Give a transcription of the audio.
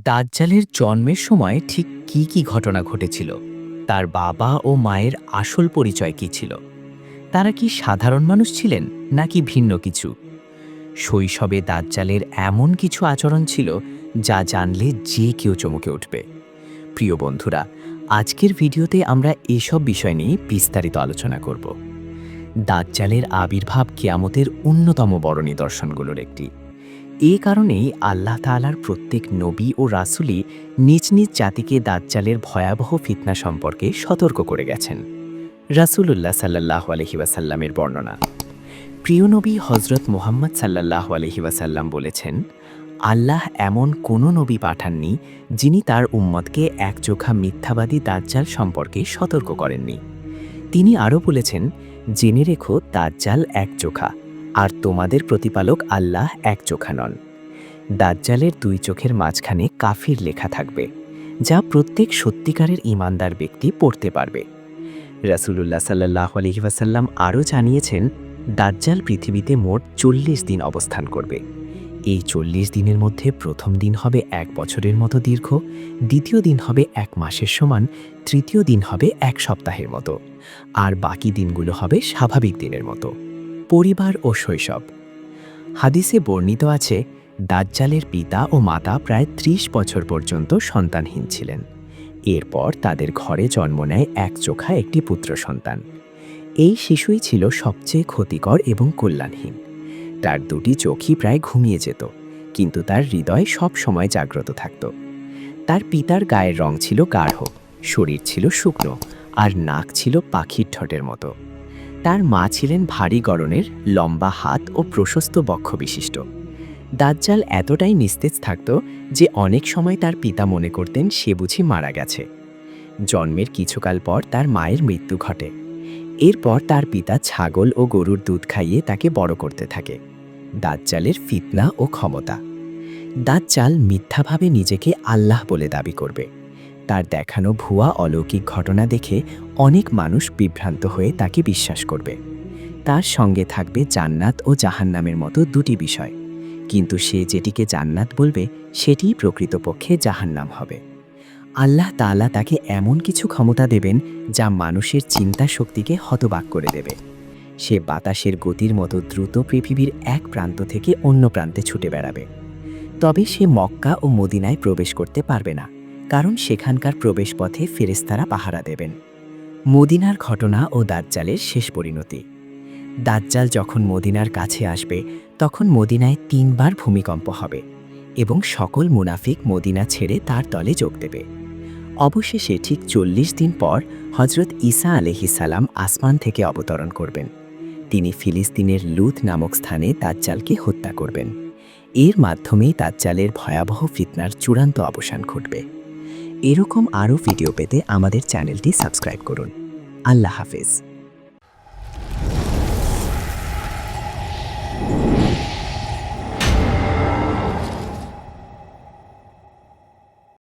দাজ্জালের জন্মের সময় ঠিক কি ঘটনা ঘটেছিল? তার বাবা ও মায়ের আসল পরিচয় কী ছিল? তারা কি সাধারণ মানুষ ছিলেন নাকি ভিন্ন কিছু? শৈশবে দাজ্জালের এমন কিছু আচরণ ছিল যা জানলে যে কেউ চমকে উঠবে। প্রিয় বন্ধুরা, আজকের ভিডিওতে আমরা এসব বিষয় নিয়ে বিস্তারিত আলোচনা করব। দাজ্জালের আবির্ভাব কিয়ামতের অন্যতম বড় নিদর্শনগুলোর একটি। এ কারণেই আল্লাহ তাআলার প্রত্যেক নবী ও রাসূলই নিজ নিজ জাতিকে দাজ্জালের ভয়াবহ ফিতনা সম্পর্কে সতর্ক করে গেছেন। রাসূলুল্লাহ সাল্লাল্লাহু আলাইহি ওয়াসাল্লামের বর্ণনা। প্রিয় নবী হযরত মুহাম্মদ সাল্লাল্লাহু আলাইহি ওয়াসাল্লাম বলেছেন, আল্লাহ এমন কোনো নবী পাঠাননি যিনি তার উম্মতকে একচোখা মিথ্যাবাদী দাজ্জাল সম্পর্কে সতর্ক করেননি। তিনি আরও বলেছেন, জেনে রেখো দাজ্জাল একচোখা, আর তোমাদের প্রতিপালক আল্লাহ একচোখা নন। দাজ্জালের দুই চোখের মাঝখানে কাফির লেখা থাকবে, যা প্রত্যেক সত্যিকারের ঈমানদার ব্যক্তি পড়তে পারবে। রাসূলুল্লাহ সাল্লাল্লাহু আলাইহি ওয়াসাল্লাম আরও জানিয়েছেন, দাজ্জাল পৃথিবীতে মোট ৪০ দিন অবস্থান করবে। এই ৪০ দিনের মধ্যে প্রথম দিন হবে ১ বছরের মতো দীর্ঘ, দ্বিতীয় দিন হবে ১ মাসের সমান, তৃতীয় দিন হবে ১ সপ্তাহের মতো, আর বাকি দিনগুলো হবে স্বাভাবিক দিনের মতো। পরিবার ও শৈশব। হাদিসে বর্ণিত আছে, দাজ্জালের পিতা ও মাতা প্রায় ৩০ বছর পর্যন্ত সন্তানহীন ছিলেন। এরপর তাদের ঘরে জন্ম নেয় একচোখা একটি পুত্র সন্তান। এই শিশুই ছিল সবচেয়ে ক্ষতিকর এবং কল্যাণহীন। তার দুটি চোখই প্রায় ঘুমিয়ে যেত, কিন্তু তার হৃদয় সব সময় জাগ্রত থাকত। তার পিতার গায়ের রং ছিল গাঢ়, শরীর ছিল শুকনো, আর নাক ছিল পাখির ঠোঁটের মতো। তার মা ছিলেন ভারী গড়নের, লম্বা হাত ও প্রশস্ত বক্ষ বিশিষ্ট। দাজ্জাল এতটাই নিস্তেজ থাকত যে অনেক সময় তার পিতা মনে করতেন সে বুঝি মারা গেছে। জন্মের কিছুকাল পর তার মায়ের মৃত্যু ঘটে। এরপর তার পিতা ছাগল ও গরুর দুধ খাইয়ে তাকে বড় করতে থাকে। দাজ্জালের ফিতনা ও ক্ষমতা। দাজ্জাল মিথ্যাভাবে নিজেকে আল্লাহ বলে দাবি করবে। তার দেখানো ভুয়া অলৌকিক ঘটনা দেখে অনেক মানুষ বিভ্রান্ত হয়ে তাকে বিশ্বাস করবে। তার সঙ্গে থাকবে জান্নাত ও জাহান্নামের মতো দুটি বিষয়, কিন্তু সে যেটিকে জান্নাত বলবে সেটিই প্রকৃতপক্ষে জাহান্নাম হবে। আল্লাহ তাআলা তাকে এমন কিছু ক্ষমতা দেবেন যা মানুষের চিন্তা শক্তিকে হতবাক করে দেবে। সে বাতাসের গতির মতো দ্রুত পৃথিবীর এক প্রান্ত থেকে অন্য প্রান্তে ছুটে বেড়াবে। তবে সে মক্কা ও মদিনায় প্রবেশ করতে পারবে না, কারণ সেখানকার প্রবেশপথে ফেরেশতারা পাহারা দেবেন। মদিনার ঘটনা ও দাজ্জালের শেষ পরিণতি। দাজ্জাল যখন মদিনার কাছে আসবে, তখন মদিনায় ৩ বার ভূমিকম্প হবে এবং সকল মুনাফিক মদিনা ছেড়ে তার দলে যোগ দেবে। অবশেষে ঠিক ৪০ দিন পর হযরত ঈসা আলাইহিস সালাম আসমান থেকে অবতরণ করবেন। তিনি ফিলিস্তিনের লুদ নামক স্থানে দাজ্জালকে হত্যা করবেন। এর মাধ্যমেই দাজ্জালের ভয়াবহ ফিতনার চূড়ান্ত অবসান ঘটবে। এরকম আরও ভিডিও পেতে আমাদের চ্যানেলটি সাবস্ক্রাইব করুন। আল্লাহ হাফেজ।